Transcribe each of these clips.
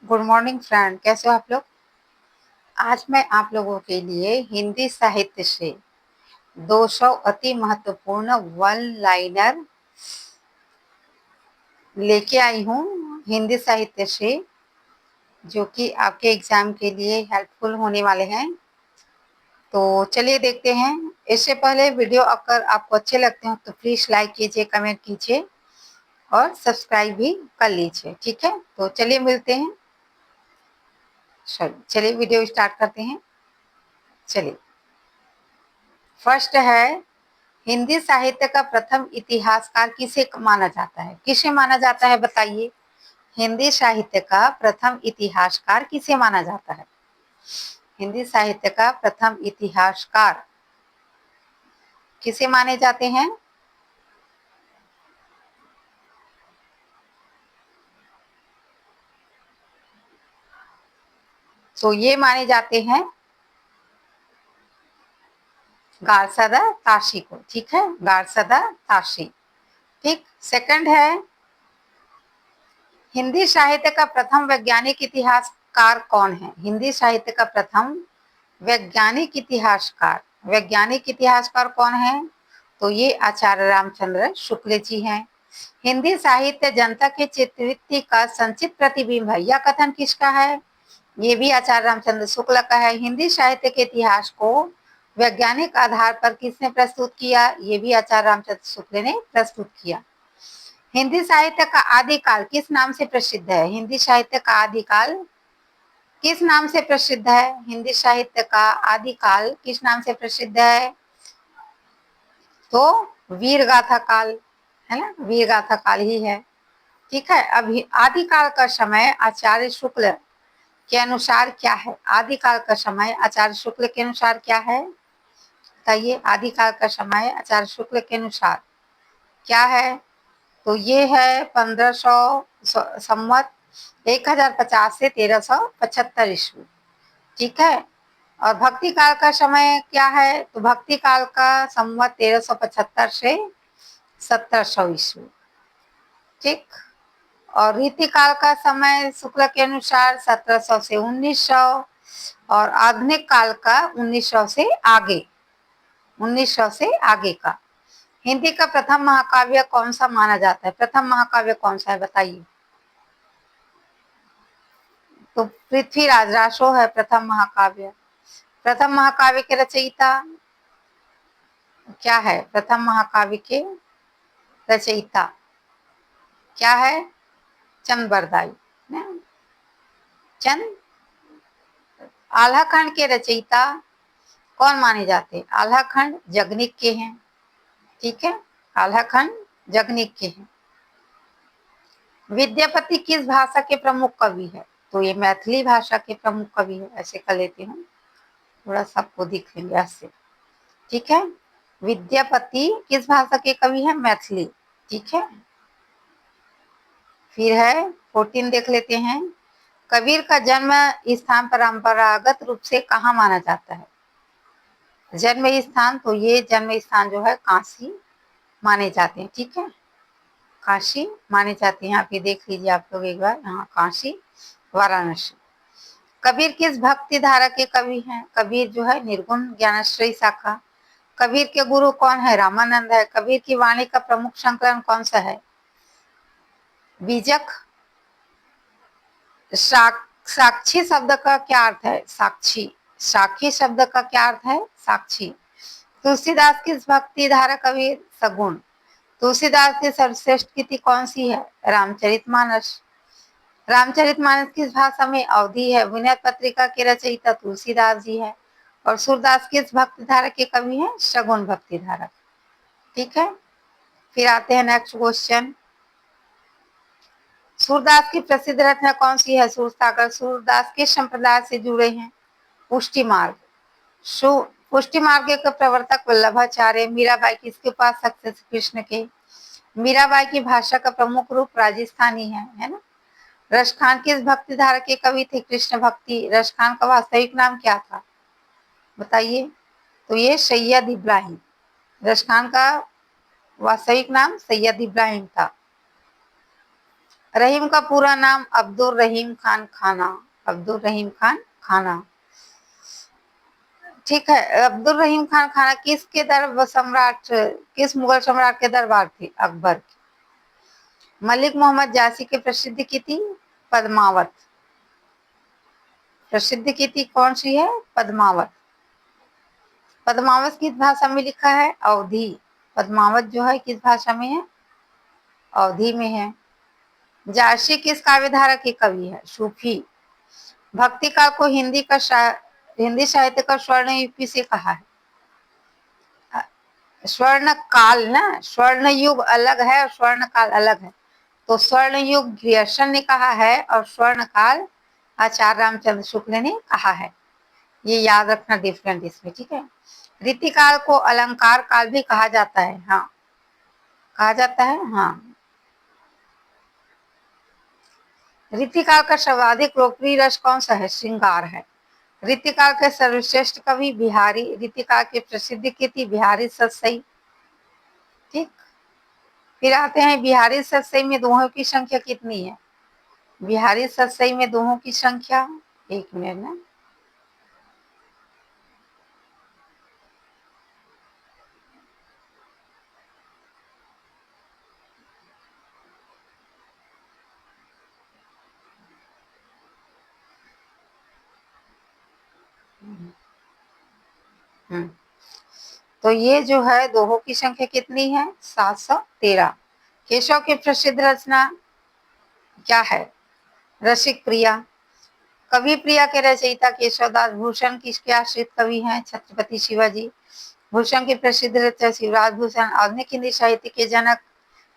Good morning friend, कैसे हो आप लोग। आज मैं आप लोगों के लिए हिंदी साहित्य से 200 अति महत्वपूर्ण वन लाइनर लेके आई हूँ हिंदी साहित्य से, जो कि आपके एग्जाम के लिए हेल्पफुल होने वाले हैं। तो चलिए देखते हैं। इससे पहले वीडियो अगर आपको अच्छे लगते हो तो प्लीज़ लाइक कीजिए, कमेंट कीजिए और सब्सक्राइब भी कर लीजिए, ठीक है। तो चलिए मिलते हैं। चलिए वीडियो स्टार्ट करते हैं। चलिए, फर्स्ट है, हिंदी साहित्य का प्रथम इतिहासकार किसे माना जाता है? किसे माना जाता है बताइए। हिंदी साहित्य का प्रथम इतिहासकार किसे माना जाता है? हिंदी साहित्य का प्रथम इतिहासकार किसे माने जाते हैं? तो ये माने जाते हैं गारसदा ताशी को, ठीक है, गारसदा ताशी। ठीक। सेकंड है, हिंदी साहित्य का प्रथम वैज्ञानिक इतिहासकार कौन है? हिंदी साहित्य का प्रथम वैज्ञानिक इतिहासकार कौन है? तो ये आचार्य रामचंद्र शुक्ल जी हैं। हिंदी साहित्य जनता के चित्तवृत्ति का संचित प्रतिबिंब है, यह कथन किसका है? ये भी आचार्य रामचंद्र शुक्ल का है। हिंदी साहित्य के इतिहास को वैज्ञानिक आधार पर किसने प्रस्तुत किया? ये भी आचार्य रामचंद्र शुक्ल ने प्रस्तुत किया। हिंदी साहित्य का आदिकाल किस नाम से प्रसिद्ध है? हिंदी साहित्य का आदिकाल किस नाम से प्रसिद्ध है? हिंदी साहित्य का आदिकाल किस नाम से प्रसिद्ध है? तो वीर गाथा काल, है ना, वीर गाथा काल ही है। ठीक है। अब आदिकाल का समय आचार्य शुक्ल के अनुसार क्या है? आदिकाल का समय आचार्य शुक्ल के अनुसार क्या है बताइए। आदिकाल का समय आचार्य शुक्ल के अनुसार क्या है? तो ये है 1500 संवत 1050 से 1375 ईस्वी, ठीक है। और भक्ति काल का समय क्या है? तो भक्ति काल का संवत 1375 से 1700 ईस्वी, ठीक। और रीति काल का समय शुक्ल के अनुसार 1700 से 1900 और आधुनिक काल का 1900 से आगे, 1900 से आगे का। हिंदी का प्रथम महाकाव्य कौन सा माना जाता है? प्रथम महाकाव्य कौन सा है बताइए। तो पृथ्वीराज रासो है प्रथम महाकाव्य। प्रथम महाकाव्य के रचयिता क्या है? प्रथम महाकाव्य के रचयिता क्या है? चंद बरदाई। चंद। आल्हा खंड के रचयिता कौन माने जाते हैं? आल्हा खंड जगनिक के हैं, ठीक है, आल्हा खंड जगनिक के हैं। विद्यापति किस भाषा के प्रमुख कवि है? तो ये मैथिली भाषा के प्रमुख कवि है। ऐसे कर लेती हूँ, थोड़ा सबको दिख लेंगे ऐसे, ठीक है। विद्यापति किस भाषा के कवि है? मैथिली, ठीक है। फिर है 14 देख लेते हैं। कबीर का जन्म स्थान परंपरागत रूप से कहाँ माना जाता है? जन्म स्थान, तो ये जन्म स्थान जो है काशी माने जाते हैं, ठीक है, काशी माने जाते हैं। आप ये देख लीजिए आप लोग एक बार, यहाँ काशी, वाराणसी। कबीर किस भक्ति धारा के कवि हैं? कबीर जो है निर्गुण ज्ञानाश्रयी शाखा। कबीर के गुरु कौन है? रामानंद है। कबीर की वाणी का प्रमुख संकलन कौन सा है? बीजक। साक्षी शब्द का क्या अर्थ है? साक्षी। साक्षी शब्द का क्या अर्थ है? साक्षी। तुलसीदास किस भक्ति धारा कबीर? सगुण। तुलसीदास की सर्वश्रेष्ठ कृति कौन सी है? रामचरितमानस। रामचरितमानस किस भाषा में? अवधी है। विनय पत्रिका के रचयिता तुलसीदास जी है। और सूरदास किस भक्ति धारा के कवि हैं? सगुण भक्ति धारा, ठीक है। फिर आते हैं नेक्स्ट क्वेश्चन। सूरदास की प्रसिद्ध रचना कौन सी है? सूरसागर। सूरदास किस संप्रदाय से जुड़े हैं? पुष्टि मार्ग। पुष्टि मार्ग के प्रवर्तक वल्लभाचार्य। मीराबाई किसके उपासक थे? कृष्ण के। मीराबाई की भाषा का प्रमुख रूप राजस्थानी है ना। रसखान किस भक्ति धारा के कवि थे? कृष्ण भक्ति। रसखान का वास्तविक नाम क्या था बताइए। तो ये सैयद इब्राहिम, रसखान का वास्तविक नाम सैयद इब्राहिम था। रहीम का पूरा नाम अब्दुल रहीम खान खाना, अब्दुल रहीम खान खाना, ठीक है। अब्दुल रहीम खान खाना किसके दरबार सम्राट, किस मुगल सम्राट के दरबार थी? अकबर की। मलिक मोहम्मद जासी की प्रसिद्धि की थी पद्मावत, प्रसिद्ध की थी कौन सी है? पद्मावत। पद्मावत किस भाषा में लिखा है? अवधी। पद्मावत जो है किस भाषा में है? अवधी में है। जासी किस काव्यधारा के कवि है? सूफी। भक्ति काल को हिंदी साहित्य का स्वर्ण युग किसे कहा है? स्वर्ण काल ना, स्वर्ण युग अलग है और स्वर्ण काल अलग है। तो स्वर्ण युग ग्रियर्सन ने कहा है और स्वर्ण काल आचार्य रामचंद्र शुक्ल ने कहा है। ये याद रखना डिफरेंट इसमें, ठीक है। रीतिकाल को अलंकार काल भी कहा जाता है, हाँ कहा जाता है, हाँ। रीतिकाल का सर्वाधिक लोकप्रिय रस कौन सा है? श्रृंगार है। रीतिकाल के सर्वश्रेष्ठ कवि बिहारी, रीतिकाल की प्रसिद्ध कृति बिहारी सतसई, ठीक। फिर आते हैं बिहारी सतसई में दोहों की संख्या कितनी है? बिहारी सतसई में दोहों की संख्या, एक मिनट ना, तो ये जो है दोहों की संख्या कितनी है? 713। केशव की प्रसिद्ध रचना क्या है? रसिक प्रिया। कवि प्रिया के रचयिता केशवदास भूषण किसके आश्रित कवि हैं? छत्रपति शिवाजी। भूषण की प्रसिद्ध रचना शिवराज भूषण। आधुनिक हिंदी साहित्य के जनक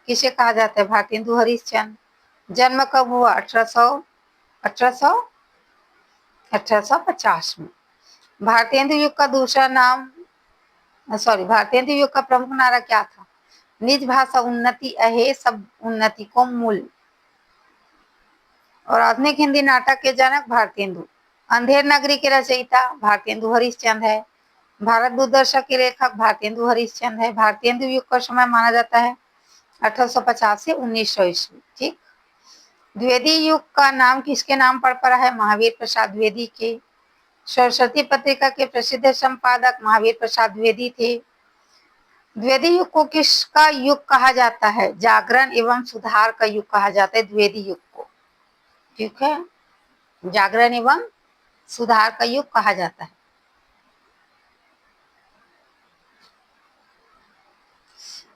किसे कहा जाता है? भारतेंदु हरिश्चंद्र। जन्म कब हुआ? 1850 में। भारतेंदु युग का दूसरा नाम, भारतेंदु युग का प्रमुख नारा क्या था? निज भाषा उन्नति अहे सब उन्नति को मूल। और आधुनिक हिंदी नाटक के जनक भारतेंदु। अंधेर नगरी के रचयिता भारतेंदु हरिश्चंद्र है। भारत दूरदर्शक के लेखक भारतेंदु हरिश्चंद्र है। भारतेंदु युग का समय माना जाता है 1850 से 1900 ईस्वी, ठीक। द्विवेदी युग का नाम किसके नाम पर पड़ा है? महावीर प्रसाद द्विवेदी के। सरस्वती पत्रिका के प्रसिद्ध संपादक महावीर प्रसाद द्विवेदी थे। द्विवेदी युग को किसका युग कहा जाता है? जागरण एवं सुधार का युग कहा जाता है द्विवेदी युग को, ठीक है। जागरण एवं सुधार का युग कहा जाता है।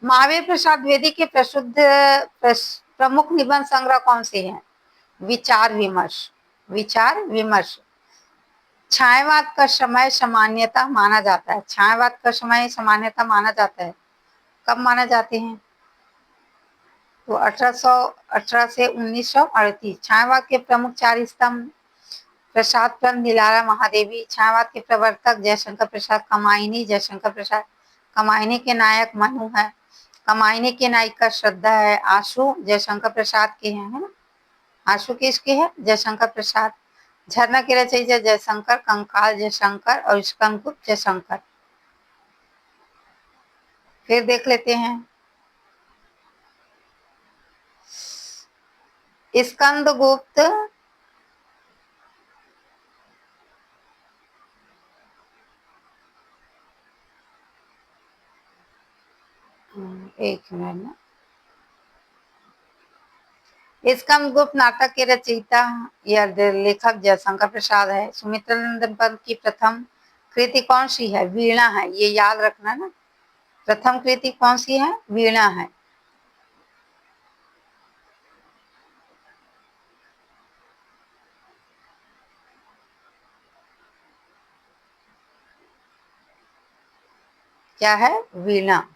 महावीर प्रसाद द्विवेदी के प्रमुख निबंध संग्रह कौन से हैं? विचार विमर्श, विचार विमर्श। छायावाद का समय सामान्यतः माना जाता है, छायावाद का समय सामान्यतः माना जाता है, कब माना जाते हैं? तो 1818 से 1938। छायावाद के प्रमुख 4 स्तंभ प्रसाद प्रम नीलारा महादेवी। छायावाद के प्रवर्तक जयशंकर प्रसाद कमायनी, जयशंकर प्रसाद कमायनी के नायक मनु है। कमायनी की नायिका श्रद्धा है। आंसू जयशंकर प्रसाद के हैं, है ना। आंसू किसके है? जयशंकर प्रसाद। झरना के रचयिता जयशंकर, कंकाल जयशंकर और स्कंदगुप्त जयशंकर। फिर देख लेते हैं स्कंदगुप्त एक मिनट ना, स्कंदगुप्त नाटक के रचयिता या लेखक जयशंकर प्रसाद है। सुमित्रा नंदन पंत की प्रथम कृति कौन सी है? वीणा है, ये याद रखना ना। प्रथम कृति कौन सी है? वीणा है। क्या है? वीणा।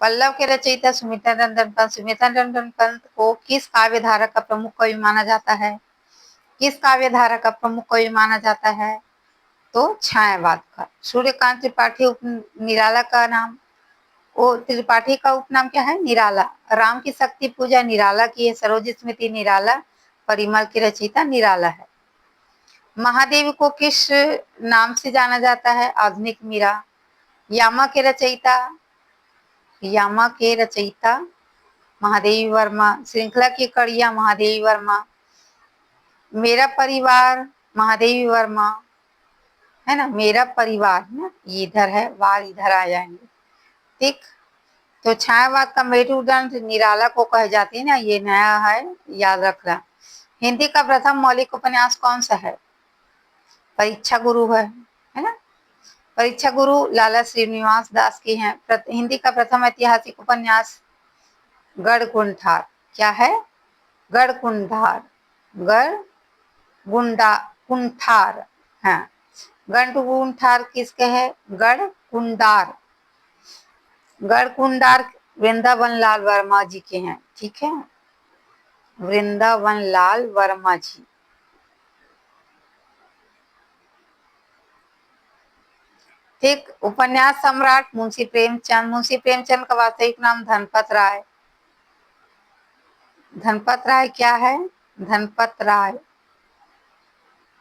पल्लव के रचयिता सुमित्रा नंदन पंत। सुमित्रा नंदन पंत को किस काव्य धारा का प्रमुख कवि माना जाता है? किस काव्य धारा का प्रमुख कवि माना जाता है? तो छायावाद का। सूर्यकांत त्रिपाठी निराला का नाम, वो त्रिपाठी का उपनाम क्या है? निराला। राम की शक्ति पूजा निराला की है। सरोज स्मृति निराला, परिमल की रचयिता निराला है। महादेवी को किस नाम से जाना जाता है? आधुनिक मीरा। यामा के रचयिता महादेवी वर्मा। श्रृंखला की कड़ियां, महादेवी वर्मा। मेरा परिवार, महादेवी वर्मा, है ना। मेरा परिवार ना, ये इधर है, वार इधर आ जाएंगे, ठीक। तो छायावाद का मेरुदंड निराला को कहे जाते हैं ना, ये नया है, याद रखना। हिंदी का प्रथम मौलिक उपन्यास कौन सा है? परीक्षा गुरु है ना। परीक्षा गुरु लाला श्रीनिवास दास की है। हिंदी का प्रथम ऐतिहासिक उपन्यास गढ़कुंठार, क्या है? गढ़कुंठार, गढ़ कुंठार, हाँ। गढ़कुंठार किसके है? गढ़कुंडार, गढ़कुंडार वृंदावन लाल वर्मा जी के हैं, ठीक है, वृंदावन लाल वर्मा जी। ठीक। उपन्यास सम्राट मुंशी प्रेमचंद। मुंशी प्रेमचंद का वास्तविक नाम धनपत राय। धनपत राय क्या है? धनपत राय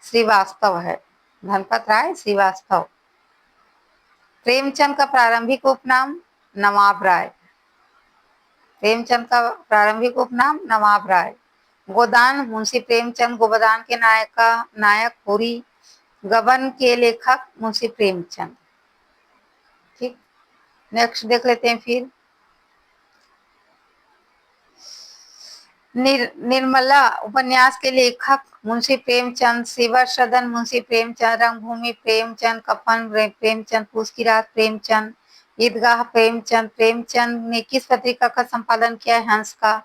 श्रीवास्तव है, धनपत राय श्रीवास्तव। प्रेमचंद का प्रारंभिक उपनाम नवाब राय। प्रेमचंद का प्रारंभिक उपनाम नवाब राय। गोदान मुंशी प्रेमचंद गोवर्धन के नायक होरी गबन के लेखक मुंशी प्रेमचंद, ठीक। नेक्स्ट देख लेते हैं फिर। निर्मला उपन्यास के लेखक मुंशी प्रेमचंद। सेवा सदन मुंशी प्रेमचंद। रंगभूमि प्रेमचंद। कफन प्रेमचंद। पूस की रात प्रेमचंद। ईदगाह प्रेमचंद। प्रेमचंद ने किस पत्रिका का संपादन किया है? हंस का।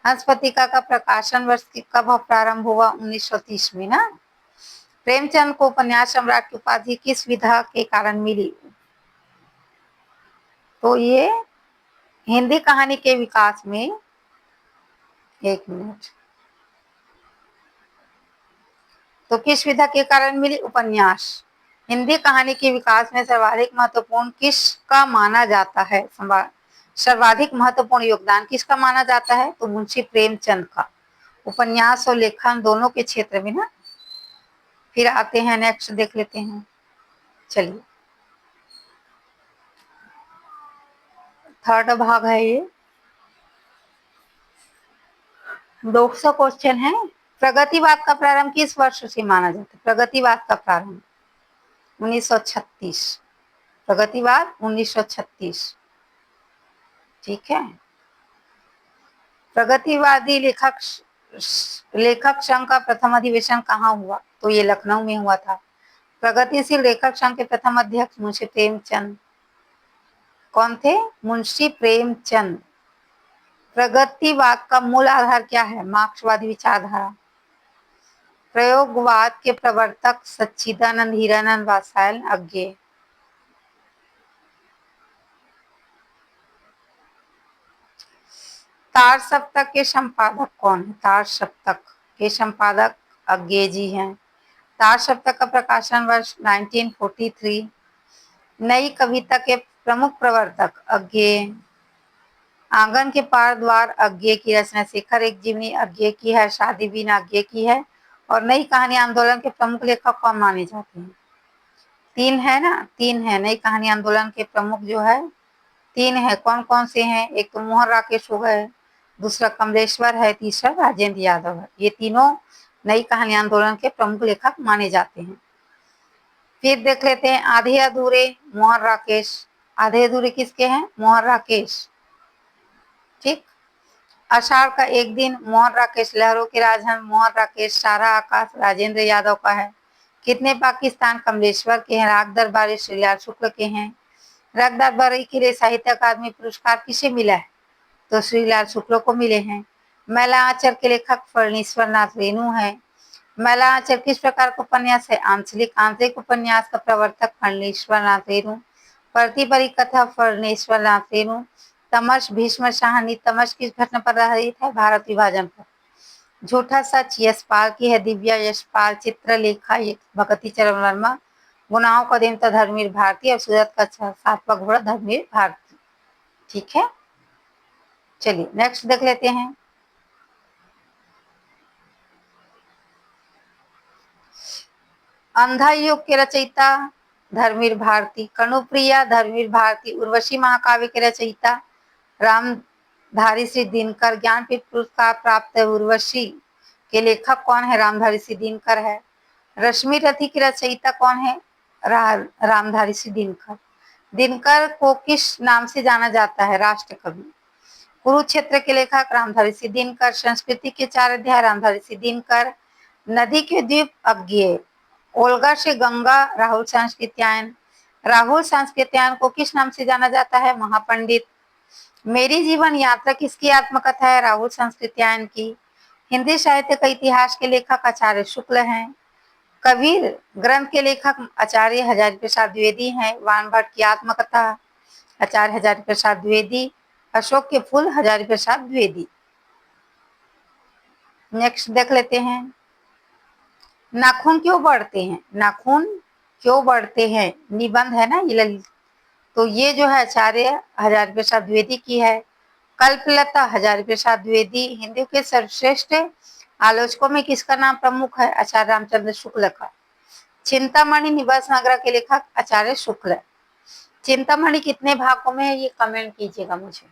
हंस पत्रिका का प्रकाशन वर्ष कब प्रारंभ हुआ? 1930 में ना। प्रेमचंद को उपन्यास सम्राट की उपाधि किस विधा के कारण मिली? तो ये हिंदी कहानी के विकास में, एक मिनट, तो किस विधा के कारण मिली? उपन्यास। हिंदी कहानी के विकास में सर्वाधिक महत्वपूर्ण किसका माना जाता है? सर्वाधिक महत्वपूर्ण योगदान किसका माना जाता है? तो मुंशी प्रेमचंद का, उपन्यास और लेखन दोनों के क्षेत्र में ना। फिर आते हैं, नेक्स्ट देख लेते हैं, चलिए। थर्ड भाग है ये, 200 क्वेश्चन है। प्रगतिवाद का प्रारंभ किस वर्ष से माना जाता है? प्रगतिवाद का प्रारंभ 1936। प्रगतिवाद 1936, ठीक है। प्रगतिवादी लेखक संघ का प्रथम अधिवेशन कहाँ हुआ? तो ये लखनऊ में हुआ था। प्रगतिशील लेखक संघ के प्रथम अध्यक्ष मुंशी प्रेमचंद कौन थे? मुंशी प्रेमचंद। प्रगतिवाद का मूल आधार क्या है? मार्क्सवादी विचारधारा। प्रयोगवाद के प्रवर्तक सच्चिदानंद हीरानंद वात्स्यायन अज्ञेय। तार सप्तक के संपादक कौन है? तार सप्तक के संपादक अज्ञेय जी हैं। तार सप्तक का प्रकाशन वर्ष 1943। नई कविता के प्रमुख प्रवर्तक अज्ञेय। आंगन के पार द्वार अज्ञेय की रचना शेखर एक जीवनी अज्ञेय की है। शादी बिन अज्ञेय की है। और नई कहानी आंदोलन के प्रमुख लेखक कौन माने जाते हैं? 3 है ना, 3 है। नई कहानी आंदोलन के प्रमुख जो है 3 है। कौन कौन से हैं? एक तो मोहन राकेश हो गए, दूसरा कमलेश्वर है, तीसरा राजेंद्र यादव है। ये तीनों नई कहानी आंदोलन के प्रमुख लेखक माने जाते हैं। फिर देख लेते हैं आधे अधूरे मोहन राकेश। आधे अधूरे किसके हैं? मोहन राकेश, ठीक। आषाढ़ का एक दिन मोहन राकेश। लहरों के राजहंस मोहन राकेश। सारा आकाश राजेंद्र यादव का है। कितने पाकिस्तान कमलेश्वर के हैं। राग दरबारी श्रीलाल शुक्ल के हैं। राग दरबारी के लिए साहित्य अकादमी पुरस्कार किसे मिला है? तो श्रीलाल शुक्ल को मिले हैं। मैला आंचल के लेखक फणीश्वर नाथ रेणु है। मैला आंचल किस प्रकार का उपन्यास है? आंचलिक। आंतरिक उपन्यास का प्रवर्तक फणीश्वर नाथ रेणु। प्रतिपरी कथा फणीश्वर नाथ रेणु। तमस भीष्म शाहनी। तमस किस घटना पर आधारित है? भारत विभाजन पर। झूठा सच यशपाल की है। दिव्या यशपाल। चित्रलेखा भगती चरण वर्मा। गुनाहों का देवता धर्मवीर भारती। और सूरत का 7वां घोड़ा धर्मवीर भारती, ठीक है। चलिए नेक्स्ट देख लेते हैं। अंधा युग के रचयिता धर्मवीर भारती। कर्णप्रिया धर्मवीर भारती। उर्वशी महाकाव्य के रचयिता रामधारी सिंह दिनकर। ज्ञानपीठ पुरस्कार प्राप्त उर्वशी के लेखक कौन है? रामधारी सिंह दिनकर है। रश्मि रथी की रचयिता कौन है? रामधारी सिंह दिनकर। दिनकर को किस नाम से जाना जाता है? राष्ट्र कवि। कुरुक्षेत्र के लेखक रामधारी सिंह दिनकर। संस्कृति के 4 अध्याय रामधारी सिंह दिनकर। नदी के द्वीप अज्ञेय। ओल्गा से गंगा राहुल सांस्कृत्यायन। राहुल सांस्कृत्यायन को किस नाम से जाना जाता है? महापंडित। मेरी जीवन यात्रा किसकी आत्मकथा है? राहुल सांस्कृत्यायन की। हिंदी साहित्य का इतिहास के लेखक आचार्य शुक्ल हैं। कबीर ग्रंथ के लेखक आचार्य हजारी प्रसाद द्विवेदी हैं। वानभट्ट की आत्मकथा आचार्य हजारी प्रसाद द्विवेदी। अशोक के फूल हजारी प्रसाद द्विवेदी। नेक्स्ट देख लेते हैं, नाखून क्यों बढ़ते हैं? नाखून क्यों बढ़ते हैं निबंध है ना ये ललित, तो ये जो है आचार्य हजारी प्रसाद द्विवेदी की है। कल्पलता हजारी प्रसाद द्विवेदी। हिंदी के सर्वश्रेष्ठ आलोचकों में किसका नाम प्रमुख है? आचार्य रामचंद्र शुक्ल का। चिंतामणि निबंध संग्रह के लेखक आचार्य शुक्ल। चिंतामणि कितने भागों में है? ये कमेंट कीजिएगा मुझे।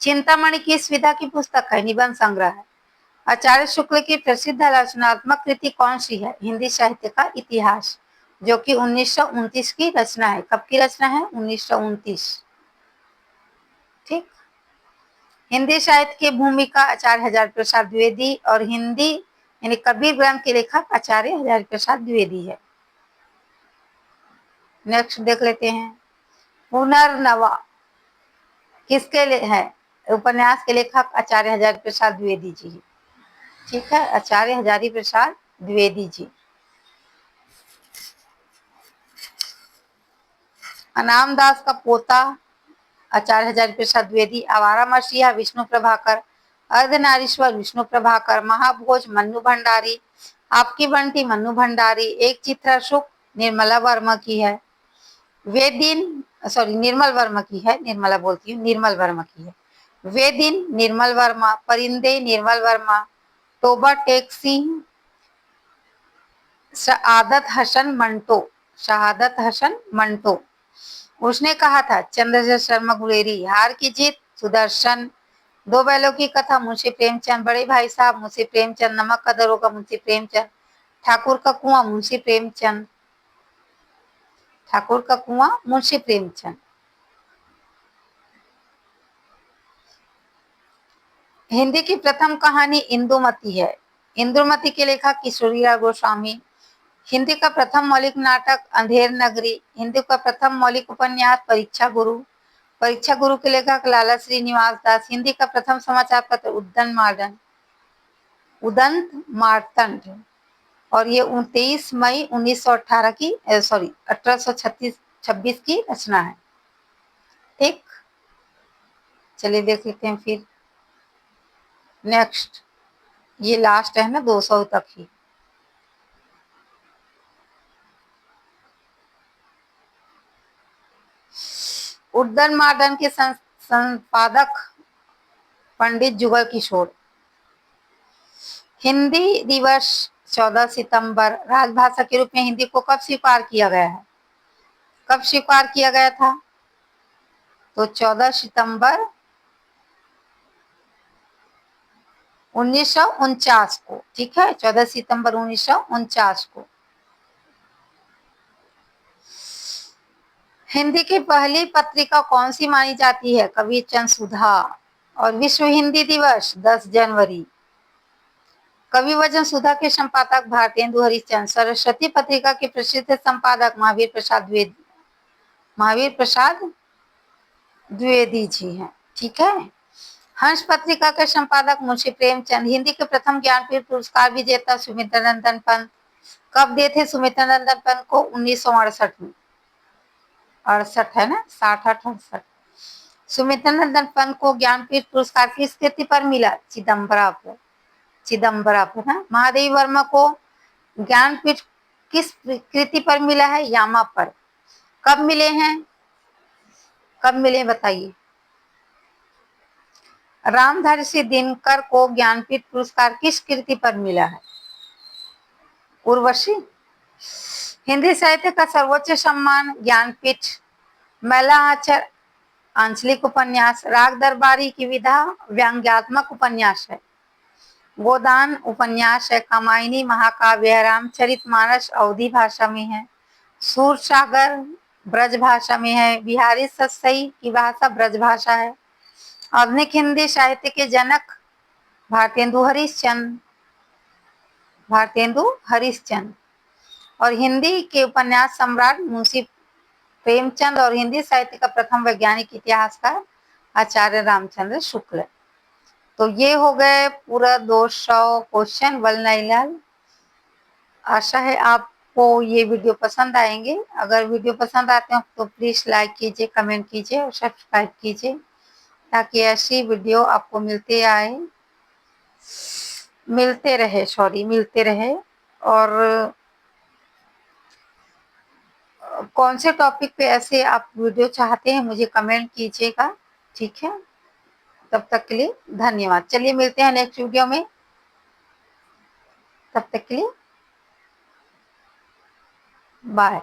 चिंतामणि किस विधा की पुस्तक है? निबंध संग्रह है। आचार्य शुक्ल की प्रसिद्ध रचनात्मक कृति कौन सी है? हिंदी साहित्य का इतिहास, जो कि 1929 की रचना है। कब की रचना है? 1929। ठीक। हिंदी साहित्य की भूमिका आचार्य हजारी प्रसाद द्विवेदी और हिंदी यानी कबीर ग्रंथ के लेखक आचार्य हजारी प्रसाद द्विवेदी है। नेक्स्ट देख लेते हैं, पुनर्नवा किसके लिए है? उपन्यास के लेखक आचार्य हजारी प्रसाद द्विवेदी जी। ठीक है, आचार्य हजारी प्रसाद द्विवेदी जी। अनाम दास का पोता आचार्य हजारी प्रसाद द्विवेदी। आवारा मसीहा विष्णु प्रभाकर। अर्धनारीश्वर विष्णु प्रभाकर। महाभोज मन्नू भंडारी। आपकी बंटी मन्नू भंडारी। एक चित्राशुक निर्मला वर्मा की है। वे दिन निर्मल वर्मा की है, निर्मला बोलती हूँ, निर्मल वर्मा की है। वे दिन निर्मल वर्मा। परिंदे निर्मल वर्मा। टोबा टैक्सी शहादत हसन मंटो। शहादत हसन मंटो। उसने कहा था चंद्रशेखर शर्मा गुलेरी। हार की जीत सुदर्शन। दो बैलों की कथा मुंशी प्रेमचंद। बड़े भाई साहब मुंशी प्रेमचंद। नमक का दरोगा मुंशी प्रेमचंद। ठाकुर का कुआं मुंशी प्रेमचंद। ठाकुर का कुआं मुंशी प्रेमचंद। हिंदी की प्रथम कहानी इंदुमती है। इंदुमती के लेखक किशोरीलाल गोस्वामी। हिंदी का प्रथम मौलिक नाटक अंधेर नगरी। हिंदी का प्रथम मौलिक उपन्यास परीक्षा गुरु। परीक्षा गुरु के लेखक लाला श्रीनिवास दास। हिंदी का प्रथम समाचार पत्र उदंत मार्तंड और ये 29 मई 1918 की 1836 की रचना है। ठीक, चलिए देख लेते हैं फिर नेक्स्ट। ये लास्ट है ना 200 तक ही। उद्दन मार्डन के संपादक पंडित जुगल किशोर। हिंदी दिवस 14 सितंबर। राजभाषा के रूप में हिंदी को कब स्वीकार किया गया है? कब स्वीकार किया गया था? तो 14 सितंबर 1949 को। ठीक है, 14 सितंबर 1949 को। हिंदी की पहली पत्रिका कौन सी मानी जाती है? कबीर चंद सुधा। और विश्व हिंदी दिवस 10 जनवरी। कवि वचन सुधा के संपादक भारतेंदु हरिश्चंद्र। सरस्वती पत्रिका के प्रसिद्ध संपादक महावीर प्रसाद द्विवेदी जी हैं। ठीक है। हंस पत्रिका के संपादक मुंशी प्रेमचंद। हिंदी के प्रथम ज्ञानपीठ पुरस्कार विजेता सुमित्रानंदन पंत। कब दिए थे सुमित्रानंदन पंत को? 1968 में। 68 है ना, 68। सुमित्रानंदन पंत को ज्ञानपीठ पुरस्कार किस कृति पर मिला? चिदम्बरा पर ना। महादेवी वर्मा को ज्ञानपीठ किस कृति पर मिला है? यामा पर। कब मिले हैं? कब मिले बताइए। रामधारी सिंह दिनकर को ज्ञानपीठ पुरस्कार किस कृति पर मिला है? उर्वशी। हिंदी साहित्य का सर्वोच्च सम्मान ज्ञानपीठ। महिला आंचलिक उपन्यास, राग दरबारी की विधा व्यंग्यात्मक उपन्यास है। गोदान उपन्यास है। कामायनी महाकाव्य है। रामचरितमानस अवधी भाषा में है। सूरसागर ब्रज भाषा में है। बिहारी सतसई की भाषा ब्रज भाषा है। आधुनिक हिंदी साहित्य के जनक भारतेंदु हरिश्चंद्र और हिंदी के उपन्यास सम्राट मुंशी प्रेमचंद और हिंदी साहित्य का प्रथम वैज्ञानिक इतिहासकार आचार्य रामचंद्र शुक्ल। तो ये हो गए पूरा 200 क्वेश्चन वलनैलल। आशा है आपको ये वीडियो पसंद आएंगे। अगर वीडियो पसंद आते हो तो प्लीज लाइक कीजिए, कमेंट कीजिए और सब्सक्राइब कीजिए ताकि ऐसी वीडियो आपको मिलते रहे। और कौन से टॉपिक पे ऐसे आप वीडियो चाहते हैं मुझे कमेंट कीजिएगा, ठीक है। तब तक के लिए धन्यवाद। चलिए मिलते हैं नेक्स्ट वीडियो में, तब तक के लिए बाय।